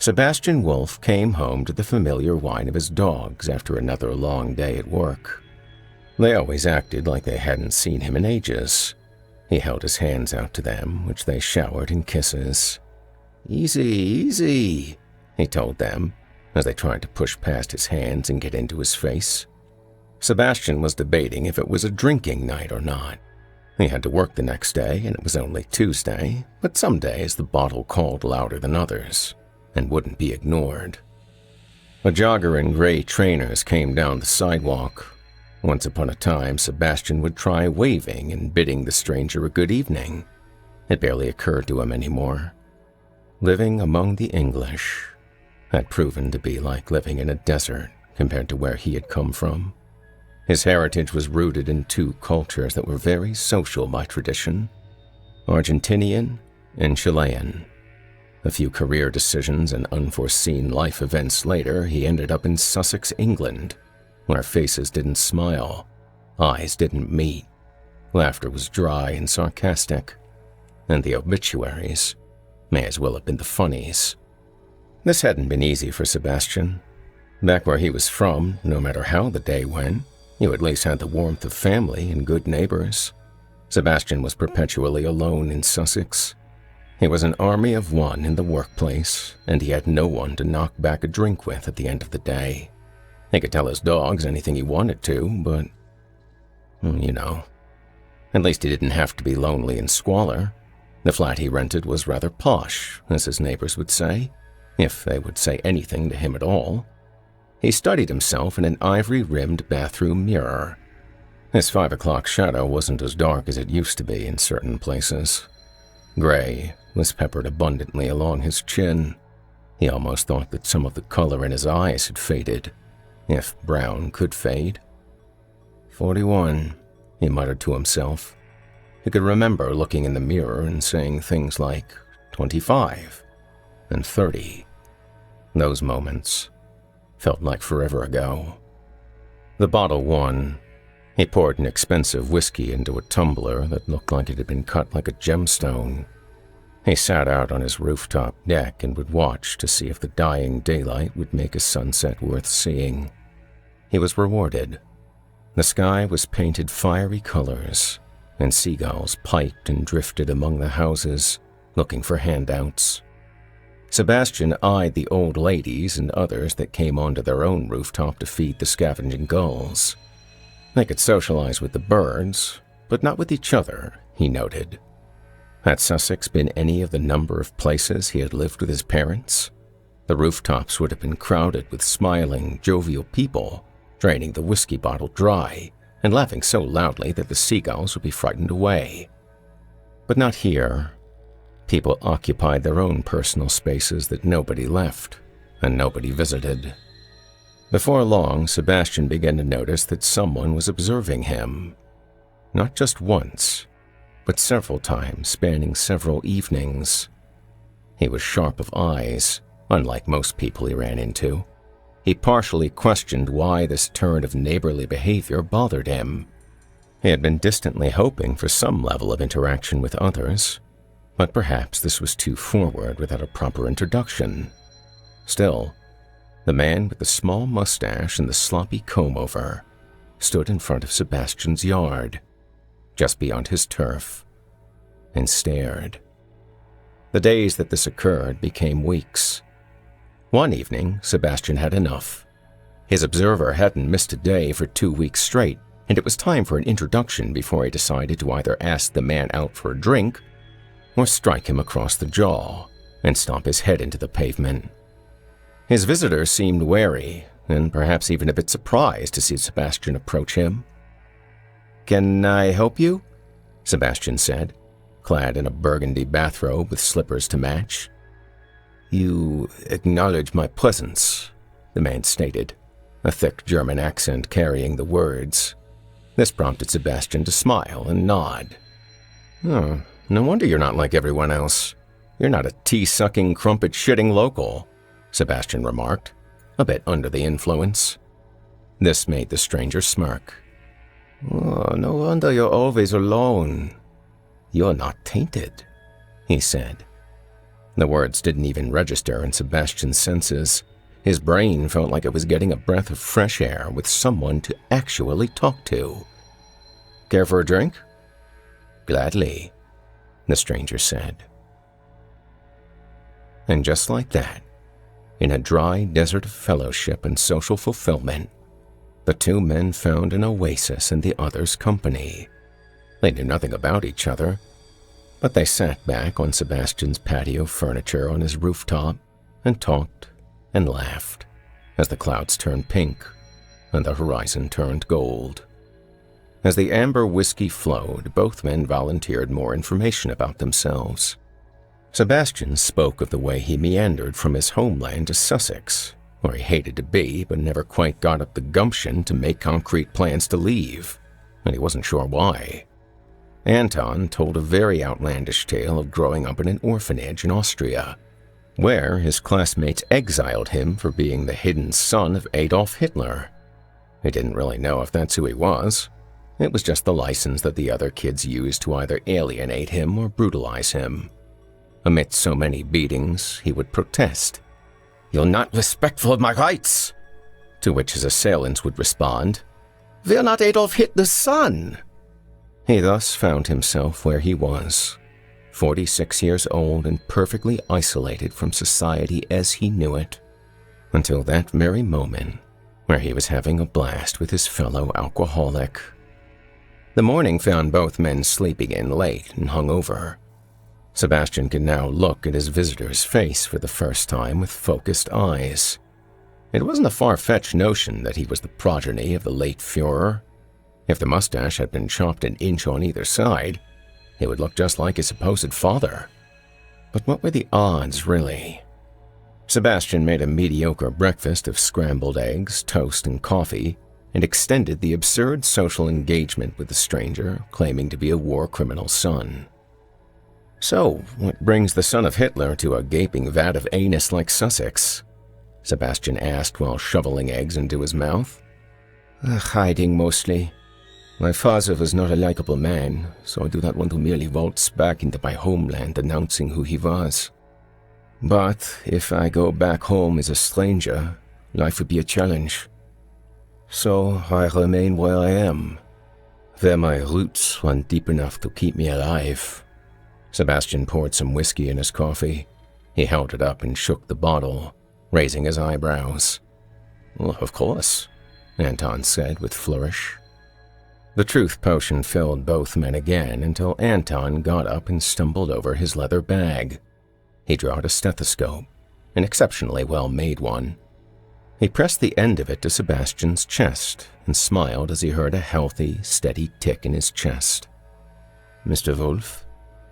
Sebastian Wolf came home to the familiar whine of his dogs after another long day at work. They always acted like they hadn't seen him in ages. He held his hands out to them, which they showered in kisses. "Easy, easy," he told them, as they tried to push past his hands and get into his face. Sebastian was debating if it was a drinking night or not. He had to work the next day, and it was only Tuesday, but some days the bottle called louder than others and wouldn't be ignored. A jogger in gray trainers came down the sidewalk. Once upon a time, Sebastian would try waving and bidding the stranger a good evening. It barely occurred to him anymore. Living among the English had proven to be like living in a desert compared to where he had come from. His heritage was rooted in two cultures that were very social by tradition, Argentinian and Chilean. A few career decisions and unforeseen life events later, he ended up in Sussex, England, where faces didn't smile, eyes didn't meet, laughter was dry and sarcastic, and the obituaries may as well have been the funnies. This hadn't been easy for Sebastian. Back where he was from, no matter how the day went, you at least had the warmth of family and good neighbors. Sebastian was perpetually alone in Sussex. He was an army of one in the workplace, and he had no one to knock back a drink with at the end of the day. He could tell his dogs anything he wanted to, but, at least he didn't have to be lonely in squalor. The flat he rented was rather posh, as his neighbors would say, if they would say anything to him at all. He studied himself in an ivory-rimmed bathroom mirror. His 5 o'clock shadow wasn't as dark as it used to be in certain places. Gray was peppered abundantly along his chin. He almost thought that some of the color in his eyes had faded, if brown could fade. 41, he muttered to himself. He could remember looking in the mirror and saying things like 25 and 30. Those moments felt like forever ago. The bottle won. He poured an expensive whiskey into a tumbler that looked like it had been cut like a gemstone. He sat out on his rooftop deck and would watch to see if the dying daylight would make a sunset worth seeing. He was rewarded. The sky was painted fiery colors, and seagulls piped and drifted among the houses, looking for handouts. Sebastian eyed the old ladies and others that came onto their own rooftop to feed the scavenging gulls. They could socialize with the birds, but not with each other, he noted. Had Sussex been any of the number of places he had lived with his parents? The rooftops would have been crowded with smiling, jovial people, draining the whiskey bottle dry and laughing so loudly that the seagulls would be frightened away. But not here. People occupied their own personal spaces that nobody left and nobody visited. Before long, Sebastian began to notice that someone was observing him. Not just once, but several times spanning several evenings. He was sharp of eyes, unlike most people he ran into. He partially questioned why this turn of neighborly behavior bothered him. He had been distantly hoping for some level of interaction with others, but perhaps this was too forward without a proper introduction. Still, the man with the small mustache and the sloppy comb-over stood in front of Sebastian's yard, just beyond his turf, and stared. The days that this occurred became weeks. One evening, Sebastian had enough. His observer hadn't missed a day for 2 weeks straight, and it was time for an introduction before he decided to either ask the man out for a drink or strike him across the jaw and stomp his head into the pavement. His visitor seemed wary and perhaps even a bit surprised to see Sebastian approach him. "Can I help you?" Sebastian said, clad in a burgundy bathrobe with slippers to match. "You acknowledge my presence," the man stated, a thick German accent carrying the words. This prompted Sebastian to smile and nod. "Oh, no wonder you're not like everyone else. You're not a tea-sucking, crumpet-shitting local," Sebastian remarked, a bit under the influence. This made the stranger smirk. "Oh, no wonder you're always alone. You're not tainted," he said. The words didn't even register in Sebastian's senses. His brain felt like it was getting a breath of fresh air with someone to actually talk to. "Care for a drink?" "Gladly," the stranger said. And just like that, in a dry desert of fellowship and social fulfillment, the two men found an oasis in the other's company. They knew nothing about each other, but they sat back on Sebastian's patio furniture on his rooftop and talked and laughed as the clouds turned pink and the horizon turned gold. As the amber whiskey flowed, both men volunteered more information about themselves. Sebastian spoke of the way he meandered from his homeland to Sussex, where he hated to be but never quite got up the gumption to make concrete plans to leave, and he wasn't sure why. Anton told a very outlandish tale of growing up in an orphanage in Austria, where his classmates exiled him for being the hidden son of Adolf Hitler. He didn't really know if that's who he was. It was just the license that the other kids used to either alienate him or brutalize him. Amidst so many beatings, he would protest, "You're not respectful of my rights," to which his assailants would respond, "We're not Adolf Hitler's son." He thus found himself where he was, 46 years old and perfectly isolated from society as he knew it, until that very moment where he was having a blast with his fellow alcoholic. The morning found both men sleeping in late and hungover. Sebastian could now look at his visitor's face for the first time with focused eyes. It wasn't a far-fetched notion that he was the progeny of the late Führer. If the mustache had been chopped an inch on either side, he would look just like his supposed father. But what were the odds, really? Sebastian made a mediocre breakfast of scrambled eggs, toast, and coffee, and extended the absurd social engagement with the stranger, claiming to be a war criminal's son. "So, what brings the son of Hitler to a gaping vat of anus like Sussex?" Sebastian asked while shoveling eggs into his mouth. "Hiding, mostly. My father was not a likable man, so I do not want to merely waltz back into my homeland announcing who he was. But if I go back home as a stranger, life would be a challenge. So I remain where I am, where my roots run deep enough to keep me alive." Sebastian poured some whiskey in his coffee. He held it up and shook the bottle, raising his eyebrows. "Well, of course," Anton said with flourish. The truth potion filled both men again until Anton got up and stumbled over his leather bag. He drew out a stethoscope, an exceptionally well-made one. He pressed the end of it to Sebastian's chest and smiled as he heard a healthy, steady tick in his chest. "Mr. Wolf,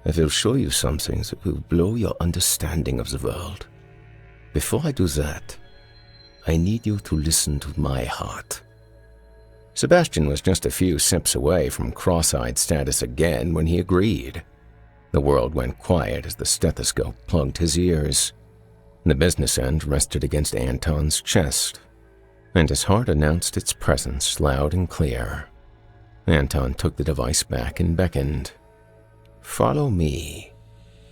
I will show you something that will blow your understanding of the world. Before I do that, I need you to listen to my heart." Sebastian was just a few sips away from cross-eyed status again when he agreed. The world went quiet as the stethoscope plugged his ears. The business end rested against Anton's chest, and his heart announced its presence loud and clear. Anton took the device back and beckoned. "Follow me."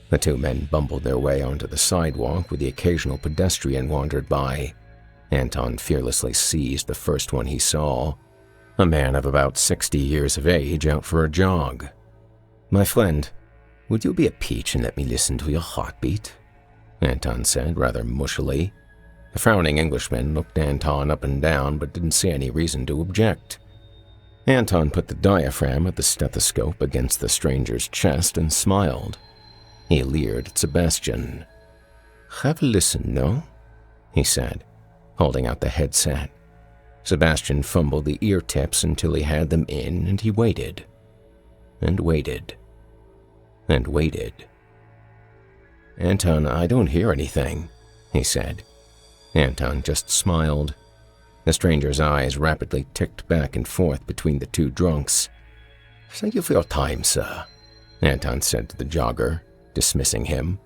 The two men bumbled their way onto the sidewalk where the occasional pedestrian wandered by. Anton fearlessly seized the first one he saw, a man of about 60 years of age out for a jog. "My friend, would you be a peach and let me listen to your heartbeat?" Anton said rather mushily. The frowning Englishman looked Anton up and down but didn't see any reason to object. Anton put the diaphragm of the stethoscope against the stranger's chest and smiled. He leered at Sebastian. "Have a listen, no?" he said, holding out the headset. Sebastian fumbled the ear tips until he had them in, and he waited. And waited. And waited. "Anton, I don't hear anything," he said. Anton just smiled. The stranger's eyes rapidly ticked back and forth between the two drunks. "Thank you for your time, sir," Anton said to the jogger, dismissing him.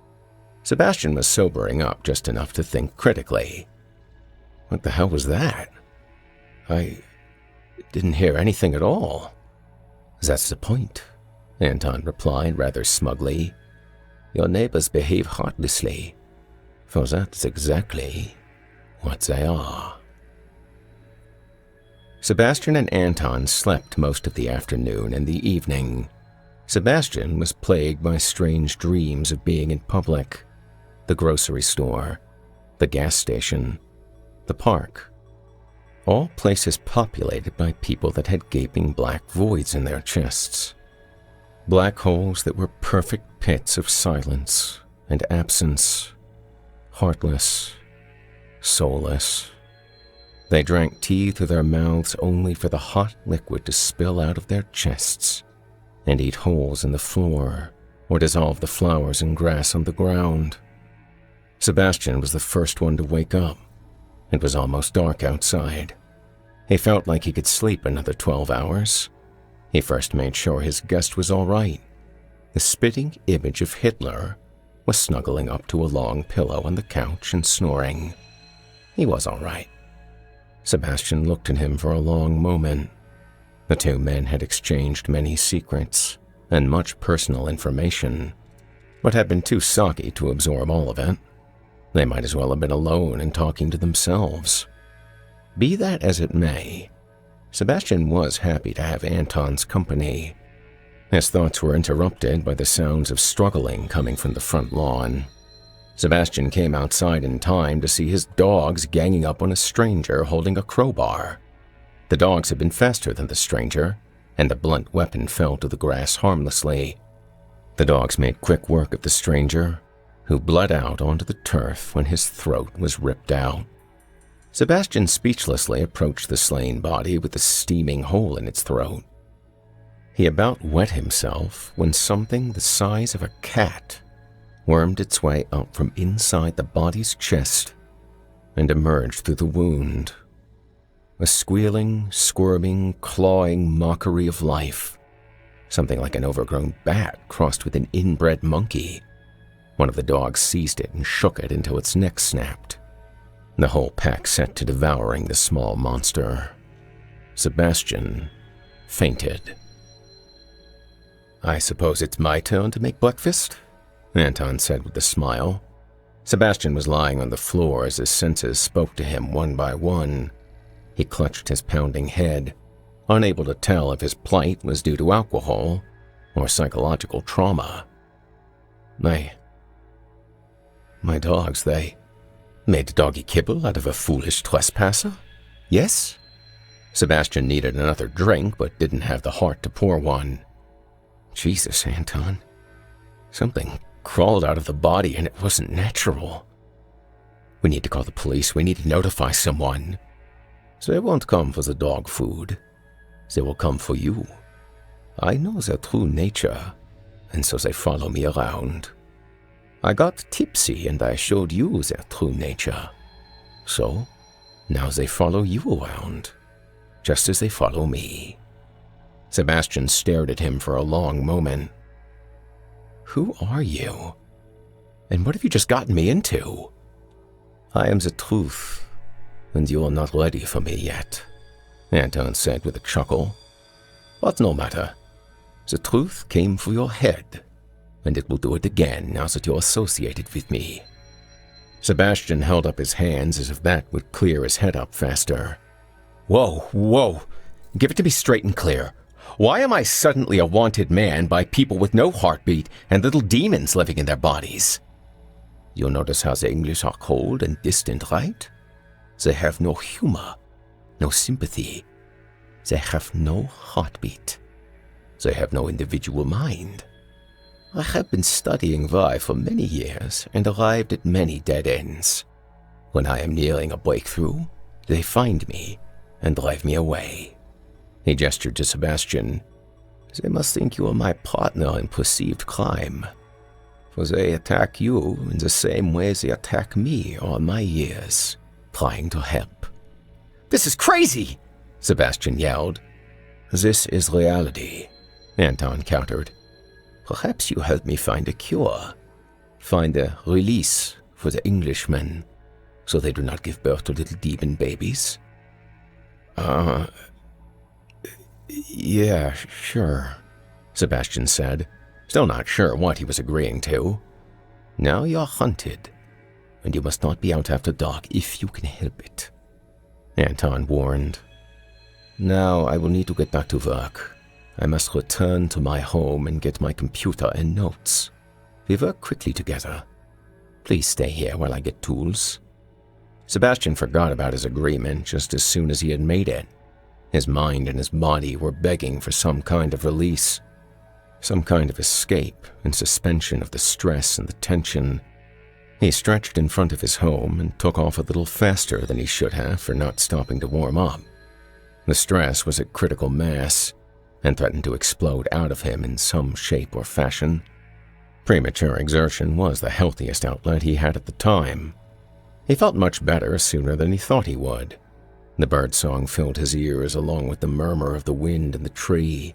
Sebastian was sobering up just enough to think critically. What the hell was that? I didn't hear anything at all. "That's the point," Anton replied rather smugly. Your neighbors behave heartlessly, for that's exactly what they are. Sebastian and Anton slept most of the afternoon and the evening. Sebastian was plagued by strange dreams of being in public, the grocery store, the gas station, the park, all places populated by people that had gaping black voids in their chests. Black holes that were perfect pits of silence and absence, heartless, soulless. They drank tea through their mouths only for the hot liquid to spill out of their chests and eat holes in the floor or dissolve the flowers and grass on the ground. Sebastian was the first one to wake up. It was almost dark outside. He felt like he could sleep another 12 hours. He first made sure his guest was all right. The spitting image of Hitler was snuggling up to a long pillow on the couch and snoring. He was all right. Sebastian looked at him for a long moment. The two men had exchanged many secrets and much personal information, but had been too soggy to absorb all of it. They might as well have been alone and talking to themselves. Be that as it may, Sebastian was happy to have Anton's company. His thoughts were interrupted by the sounds of struggling coming from the front lawn. Sebastian came outside in time to see his dogs ganging up on a stranger holding a crowbar. The dogs had been faster than the stranger, and the blunt weapon fell to the grass harmlessly. The dogs made quick work of the stranger, who bled out onto the turf when his throat was ripped out. Sebastian speechlessly approached the slain body with a steaming hole in its throat. He about wet himself when something the size of a cat wormed its way up from inside the body's chest and emerged through the wound. A squealing, squirming, clawing mockery of life. Something like an overgrown bat crossed with an inbred monkey. One of the dogs seized it and shook it until its neck snapped. The whole pack set to devouring the small monster. Sebastian fainted. "I suppose it's my turn to make breakfast?" Anton said with a smile. Sebastian was lying on the floor as his senses spoke to him one by one. He clutched his pounding head, unable to tell if his plight was due to alcohol or psychological trauma. My dogs, they made doggy kibble out of a foolish trespasser? Yes? Sebastian needed another drink, but didn't have the heart to pour one. Jesus, Anton. Something crawled out of the body and it wasn't natural. We need to call the police. We need to notify someone. They won't come for the dog food. They will come for you. I know their true nature, and so they follow me around. I got tipsy and I showed you their true nature. So, now they follow you around, just as they follow me. Sebastian stared at him for a long moment. Who are you? And what have you just gotten me into? I am the truth, and you are not ready for me yet, Anton said with a chuckle. But no matter. The truth came for your head, and it will do it again now that you're associated with me. Sebastian held up his hands as if that would clear his head up faster. Whoa. Give it to me straight and clear. Why am I suddenly a wanted man by people with no heartbeat and little demons living in their bodies? You'll notice how the English are cold and distant, right? They have no humor, no sympathy. They have no heartbeat. They have no individual mind. I have been studying why for many years and arrived at many dead ends. When I am nearing a breakthrough, they find me and drive me away. He gestured to Sebastian. They must think you are my partner in perceived crime, for they attack you in the same way they attack me all my years, trying to help. This is crazy, Sebastian yelled. This is reality, Anton countered. Perhaps you help me find a cure, find a release for the Englishmen, so they do not give birth to little demon babies. Yeah, sure, Sebastian said, still not sure what he was agreeing to. Now you're hunted, and you must not be out after dark if you can help it," Anton warned. "Now I will need to get back to work. I must return to my home and get my computer and notes. We work quickly together. Please stay here while I get tools." Sebastian forgot about his agreement just as soon as he had made it. His mind and his body were begging for some kind of release, some kind of escape and suspension of the stress and the tension. He stretched in front of his home and took off a little faster than he should have for not stopping to warm up. The stress was at critical mass and threatened to explode out of him in some shape or fashion. Premature exertion was the healthiest outlet he had at the time. He felt much better sooner than he thought he would. The birdsong filled his ears along with the murmur of the wind in the tree.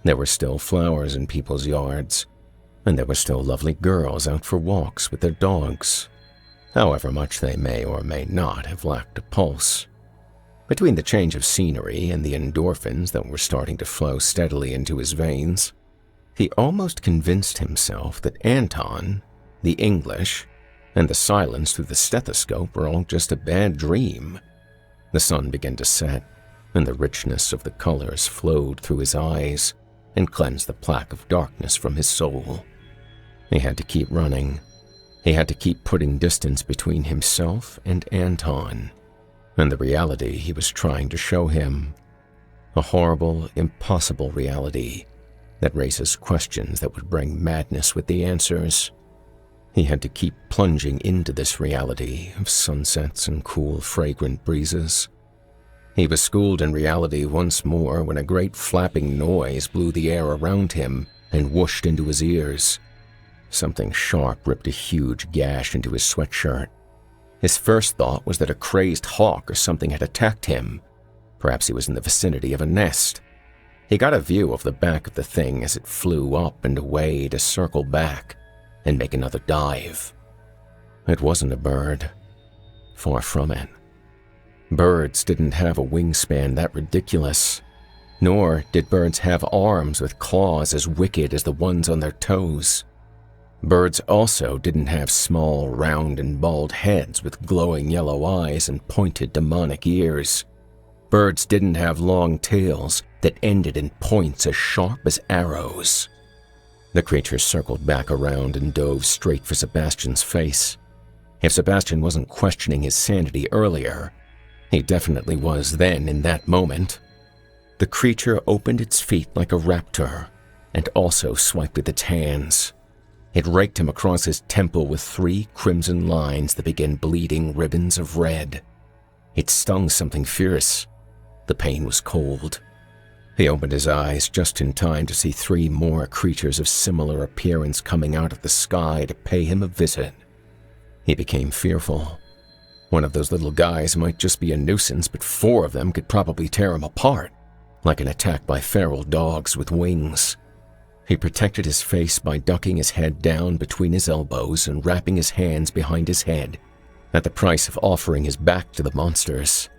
There were still flowers in people's yards, and there were still lovely girls out for walks with their dogs, however much they may or may not have lacked a pulse. Between the change of scenery and the endorphins that were starting to flow steadily into his veins, he almost convinced himself that Anton, the English, and the silence through the stethoscope were all just a bad dream. The sun began to set, and the richness of the colors flowed through his eyes and cleansed the plaque of darkness from his soul. He had to keep running. He had to keep putting distance between himself and Anton, and the reality he was trying to show him. A horrible, impossible reality that raises questions that would bring madness with the answers. He had to keep plunging into this reality of sunsets and cool, fragrant breezes. He was schooled in reality once more when a great flapping noise blew the air around him and whooshed into his ears. Something sharp ripped a huge gash into his sweatshirt. His first thought was that a crazed hawk or something had attacked him. Perhaps he was in the vicinity of a nest. He got a view of the back of the thing as it flew up and away to circle back and make another dive. It wasn't a bird. Far from it. Birds didn't have a wingspan that ridiculous, nor did birds have arms with claws as wicked as the ones on their toes. Birds also didn't have small, round, and bald heads with glowing yellow eyes and pointed demonic ears. Birds didn't have long tails that ended in points as sharp as arrows. The creature circled back around and dove straight for Sebastian's face. If Sebastian wasn't questioning his sanity earlier, he definitely was then in that moment. The creature opened its feet like a raptor and also swiped with its hands. It raked him across his temple with 3 crimson lines that began bleeding ribbons of red. It stung something fierce. The pain was cold. He opened his eyes just in time to see 3 more creatures of similar appearance coming out of the sky to pay him a visit. He became fearful. One of those little guys might just be a nuisance, but 4 of them could probably tear him apart, like an attack by feral dogs with wings. He protected his face by ducking his head down between his elbows and wrapping his hands behind his head, at the price of offering his back to the monsters.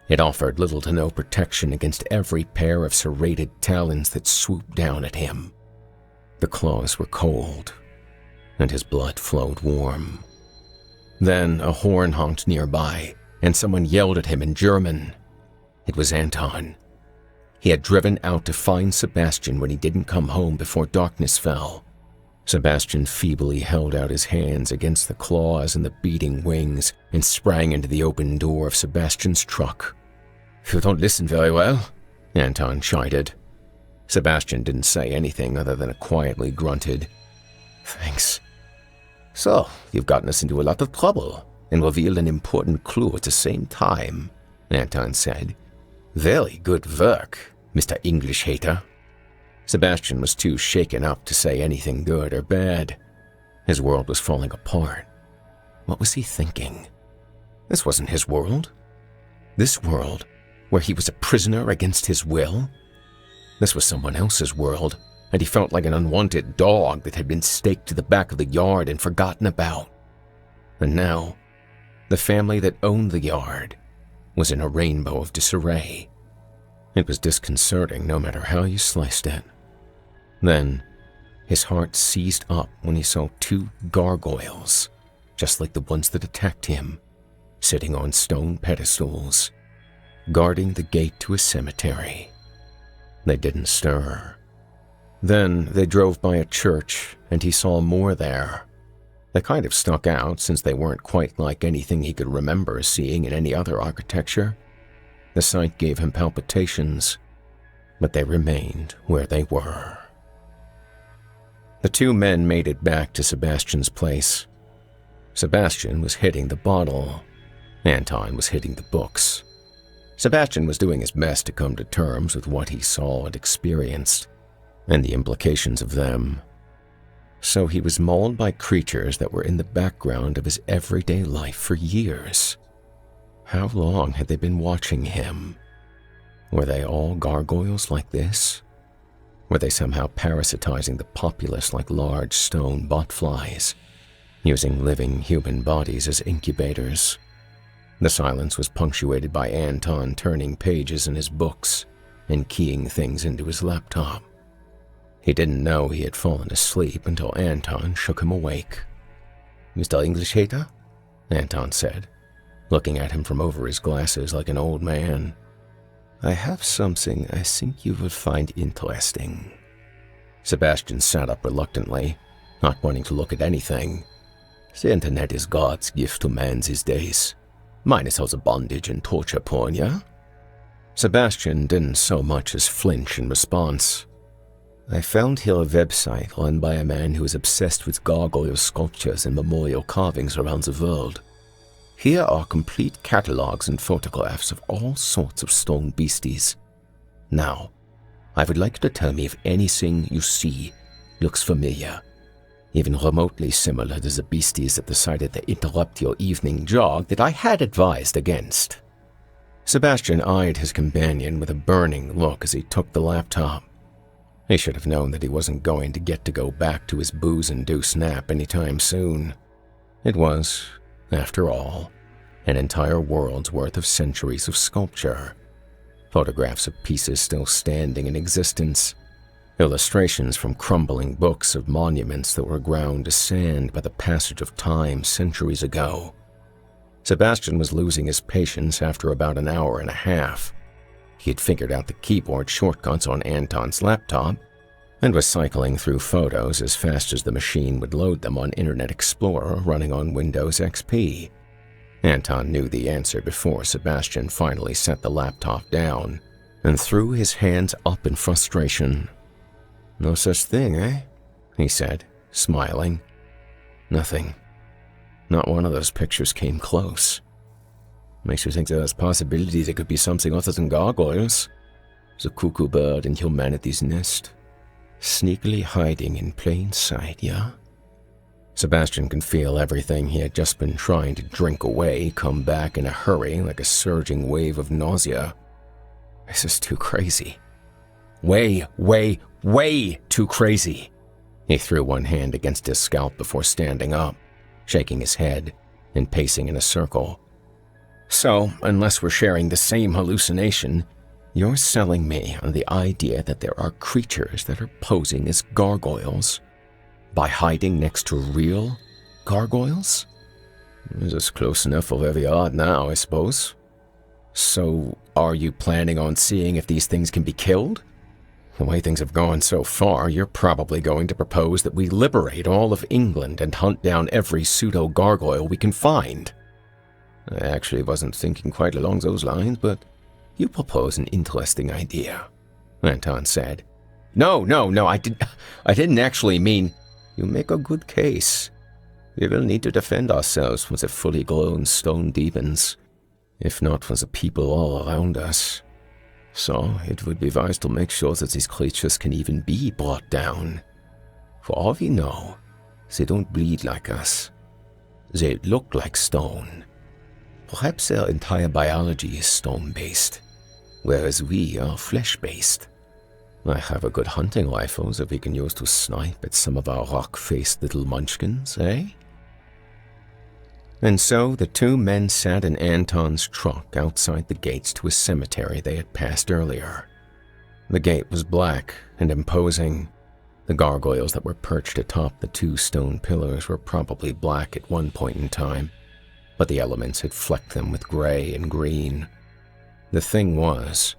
It offered little to no protection against every pair of serrated talons that swooped down at him. The claws were cold, and his blood flowed warm. Then a horn honked nearby, and someone yelled at him in German. It was Anton. He had driven out to find Sebastian when he didn't come home before darkness fell. Sebastian feebly held out his hands against the claws and the beating wings and sprang into the open door of Sebastian's truck. "You don't listen very well," Anton chided. Sebastian didn't say anything other than quietly grunted. "Thanks." "So, you've gotten us into a lot of trouble and revealed an important clue at the same time," Anton said. "Very good work, Mr. English hater." Sebastian was too shaken up to say anything good or bad. His world was falling apart. What was he thinking? This wasn't his world. This world, where he was a prisoner against his will? This was someone else's world, and he felt like an unwanted dog that had been staked to the back of the yard and forgotten about. And now, the family that owned the yard was in a rainbow of disarray. It was disconcerting no matter how you sliced it. Then, His heart seized up when he saw two gargoyles, just like the ones that attacked him, sitting on stone pedestals, guarding the gate to a cemetery. They didn't stir. Then they drove by a church, and he saw more there. They kind of stuck out since they weren't quite like anything he could remember seeing in any other architecture. The sight gave him palpitations, but they remained where they were. The two men made it back to Sebastian's place. Sebastian was hitting the bottle. Anton was hitting the books. Sebastian was doing his best to come to terms with what he saw and experienced, and the implications of them. So he was mauled by creatures that were in the background of his everyday life for years. How long had they been watching him? Were they all gargoyles like this? Were they somehow parasitizing the populace like large stone botflies, using living human bodies as incubators? The silence was punctuated by Anton turning pages in his books and keying things into his laptop. He didn't know he had fallen asleep until Anton shook him awake. "Mr. English hater?" Anton said, looking at him from over his glasses like an old man. "I have something I think you will find interesting." Sebastian sat up reluctantly, not wanting to look at anything. "The internet is God's gift to man these days. Minus all the bondage and torture porn, yeah?" Sebastian didn't so much as flinch in response. "I found here a website run by a man who is obsessed with gargoyle sculptures and memorial carvings around the world. Here are complete catalogs and photographs of all sorts of stone beasties. Now, I would like you to tell me if anything you see looks familiar, even remotely similar to the beasties that decided to interrupt your evening jog that I had advised against." Sebastian eyed his companion with a burning look as he took the laptop. He should have known that he wasn't going to get to go back to his booze-induced nap anytime soon. It was, after all, an entire world's worth of centuries of sculpture. Photographs of pieces still standing in existence. Illustrations from crumbling books of monuments that were ground to sand by the passage of time centuries ago. Sebastian was losing his patience after about an hour and a half. He had figured out the keyboard shortcuts on Anton's laptop and was cycling through photos as fast as the machine would load them on Internet Explorer running on Windows XP. Anton knew the answer before Sebastian finally set the laptop down and threw his hands up in frustration. "No such thing, eh?" he said, smiling. "Nothing. Not one of those pictures came close. Makes you think there's possibilities it could be something other than gargoyles. The cuckoo bird in humanity's nest. Sneakily hiding in plain sight, yeah?" Sebastian could feel everything he had just been trying to drink away come back in a hurry like a surging wave of nausea. This is too crazy. Way too crazy. He threw one hand against his scalp before standing up, shaking his head and pacing in a circle. "So, unless we're sharing the same hallucination, you're selling me on the idea that there are creatures that are posing as gargoyles by hiding next to real gargoyles?" "This is close enough for where we are now, I suppose." "So, are you planning on seeing if these things can be killed? The way things have gone so far, you're probably going to propose that we liberate all of England and hunt down every pseudo-gargoyle we can find." "I actually wasn't thinking quite along those lines, but you propose an interesting idea," Anton said. No, I didn't actually mean..." "You make a good case. We will need to defend ourselves from the fully grown stone demons, if not from the people all around us. So it would be wise to make sure that these creatures can even be brought down. For all we know, they don't bleed like us. They look like stone. Perhaps their entire biology is stone-based, whereas we are flesh-based. I have a good hunting rifle that we can use to snipe at some of our rock-faced little munchkins, eh?" And so the two men sat in Anton's truck outside the gates to a cemetery they had passed earlier. The gate was black and imposing, The gargoyles that were perched atop the 2 stone pillars were probably black at one point in time, but the elements had flecked them with gray and green. The thing was,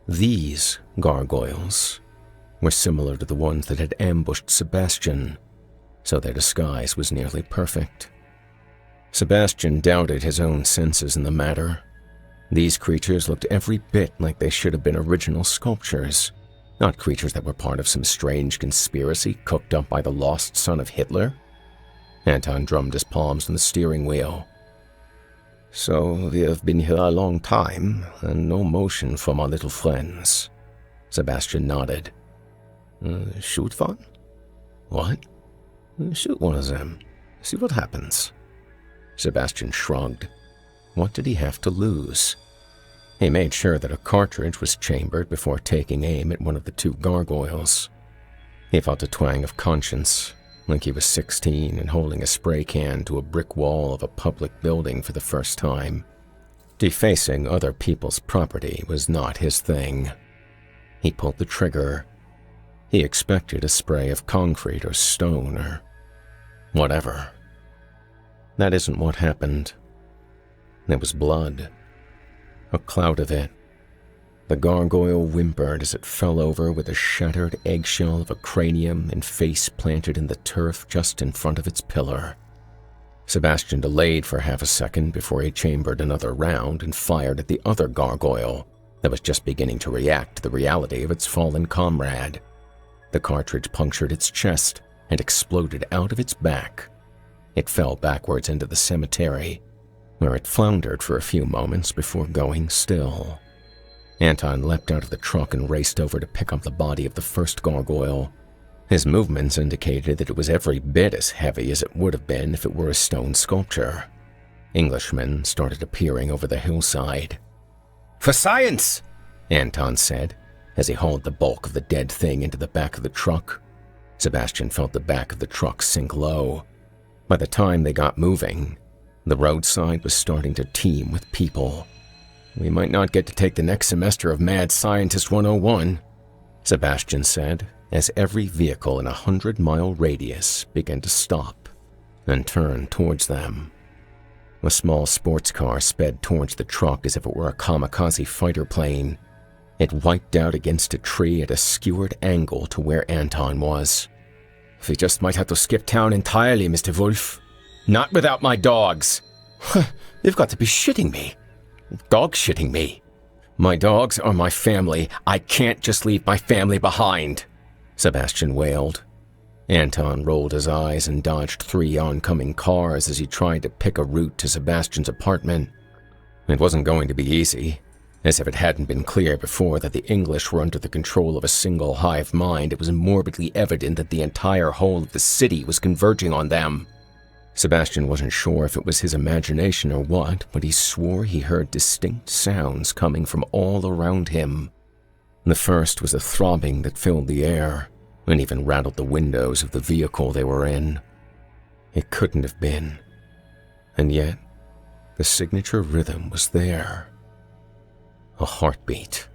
these gargoyles were similar to the ones that had ambushed Sebastian, so their disguise was nearly perfect. Sebastian doubted his own senses in the matter. These creatures looked every bit like they should have been original sculptures, not creatures that were part of some strange conspiracy cooked up by the lost son of Hitler. Anton drummed his palms on the steering wheel. "So we have been here a long time, and no motion from our little friends." Sebastian nodded. "Shoot one?" "What?" "Shoot one of them. See what happens." Sebastian shrugged. What did he have to lose? He made sure that a cartridge was chambered before taking aim at one of the 2 gargoyles. He felt a twang of conscience, like he was 16 and holding a spray can to a brick wall of a public building for the first time. Defacing other people's property was not his thing. He pulled the trigger. He expected a spray of concrete or stone or whatever. That isn't what happened. There was blood. A cloud of it. The gargoyle whimpered as it fell over with a shattered eggshell of a cranium and face planted in the turf just in front of its pillar. Sebastian delayed for half a second before he chambered another round and fired at the other gargoyle that was just beginning to react to the reality of its fallen comrade. The cartridge punctured its chest and exploded out of its back. It fell backwards into the cemetery, where it floundered for a few moments before going still. Anton leapt out of the truck and raced over to pick up the body of the first gargoyle. His movements indicated that it was every bit as heavy as it would have been if it were a stone sculpture. Englishmen started appearing over the hillside. "For science!" Anton said, as he hauled the bulk of the dead thing into the back of the truck. Sebastian felt the back of the truck sink low. By the time they got moving, the roadside was starting to teem with people. "We might not get to take the next semester of Mad Scientist 101, Sebastian said, as every vehicle in a 100-mile radius began to stop and turn towards them. A small sports car sped towards the truck as if it were a kamikaze fighter plane. It wiped out against a tree at a skewered angle to where Anton was. "We just might have to skip town entirely, Mr. Wolf." "Not without my dogs." "You've got to be shitting me." "Dog shitting me." "My dogs are my family. I can't just leave my family behind," Sebastian wailed. Anton rolled his eyes and dodged 3 oncoming cars as he tried to pick a route to Sebastian's apartment. It wasn't going to be easy. As if it hadn't been clear before that the English were under the control of a single hive mind, it was morbidly evident that the entire whole of the city was converging on them. Sebastian wasn't sure if it was his imagination or what, but he swore he heard distinct sounds coming from all around him. The first was a throbbing that filled the air, and even rattled the windows of the vehicle they were in. It couldn't have been. And yet, the signature rhythm was there. A heartbeat.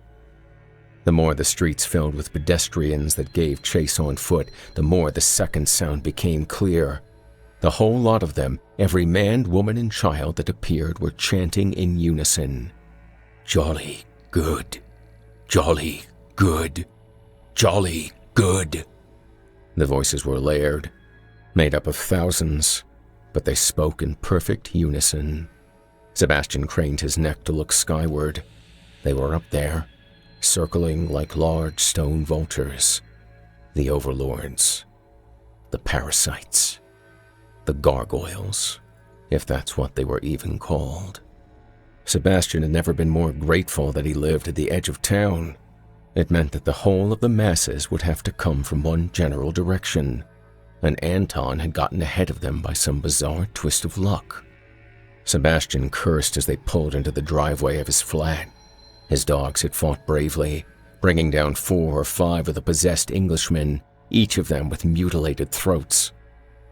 The more the streets filled with pedestrians that gave chase on foot, the more the second sound became clear. The whole lot of them, every man, woman, and child that appeared, were chanting in unison. "Jolly good. Jolly good. Jolly good." The voices were layered, made up of thousands, but they spoke in perfect unison. Sebastian craned his neck to look skyward. They were up there, circling like large stone vultures. The overlords. The parasites. The gargoyles, if that's what they were even called. Sebastian had never been more grateful that he lived at the edge of town. It meant that the whole of the masses would have to come from one general direction, and Anton had gotten ahead of them by some bizarre twist of luck. Sebastian cursed as they pulled into the driveway of his flat. His dogs had fought bravely, bringing down 4 or 5 of the possessed Englishmen, each of them with mutilated throats.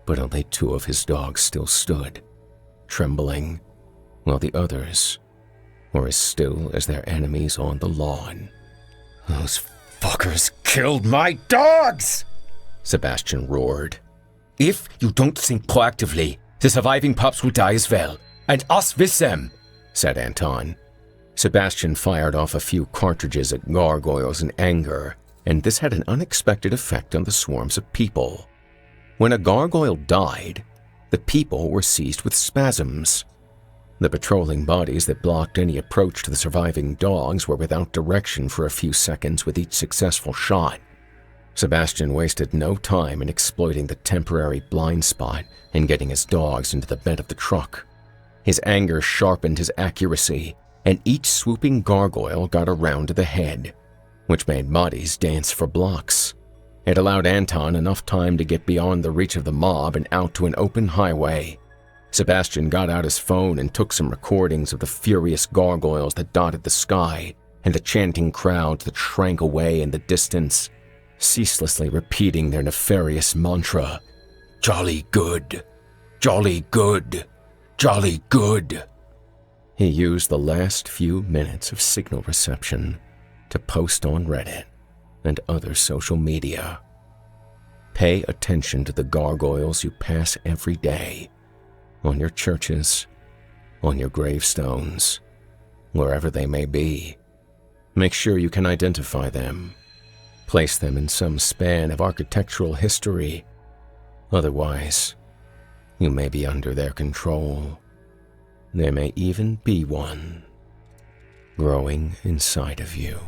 But only 2 of his dogs still stood, trembling, while the others were as still as their enemies on the lawn. "Those fuckers killed my dogs!" Sebastian roared. "If you don't think proactively, the surviving pups will die as well, and us with them," said Anton. Sebastian fired off a few cartridges at gargoyles in anger, and this had an unexpected effect on the swarms of people. When a gargoyle died, the people were seized with spasms. The patrolling bodies that blocked any approach to the surviving dogs were without direction for a few seconds with each successful shot. Sebastian wasted no time in exploiting the temporary blind spot and getting his dogs into the bed of the truck. His anger sharpened his accuracy, and each swooping gargoyle got around to the head, which made bodies dance for blocks. It allowed Anton enough time to get beyond the reach of the mob and out to an open highway. Sebastian got out his phone and took some recordings of the furious gargoyles that dotted the sky and the chanting crowds that shrank away in the distance, ceaselessly repeating their nefarious mantra, "Jolly good, jolly good, jolly good." He used the last few minutes of signal reception to post on Reddit and other social media. Pay attention to the gargoyles you pass every day, on your churches, on your gravestones, wherever they may be. Make sure you can identify them. Place them in some span of architectural history. Otherwise, you may be under their control. There may even be one growing inside of you.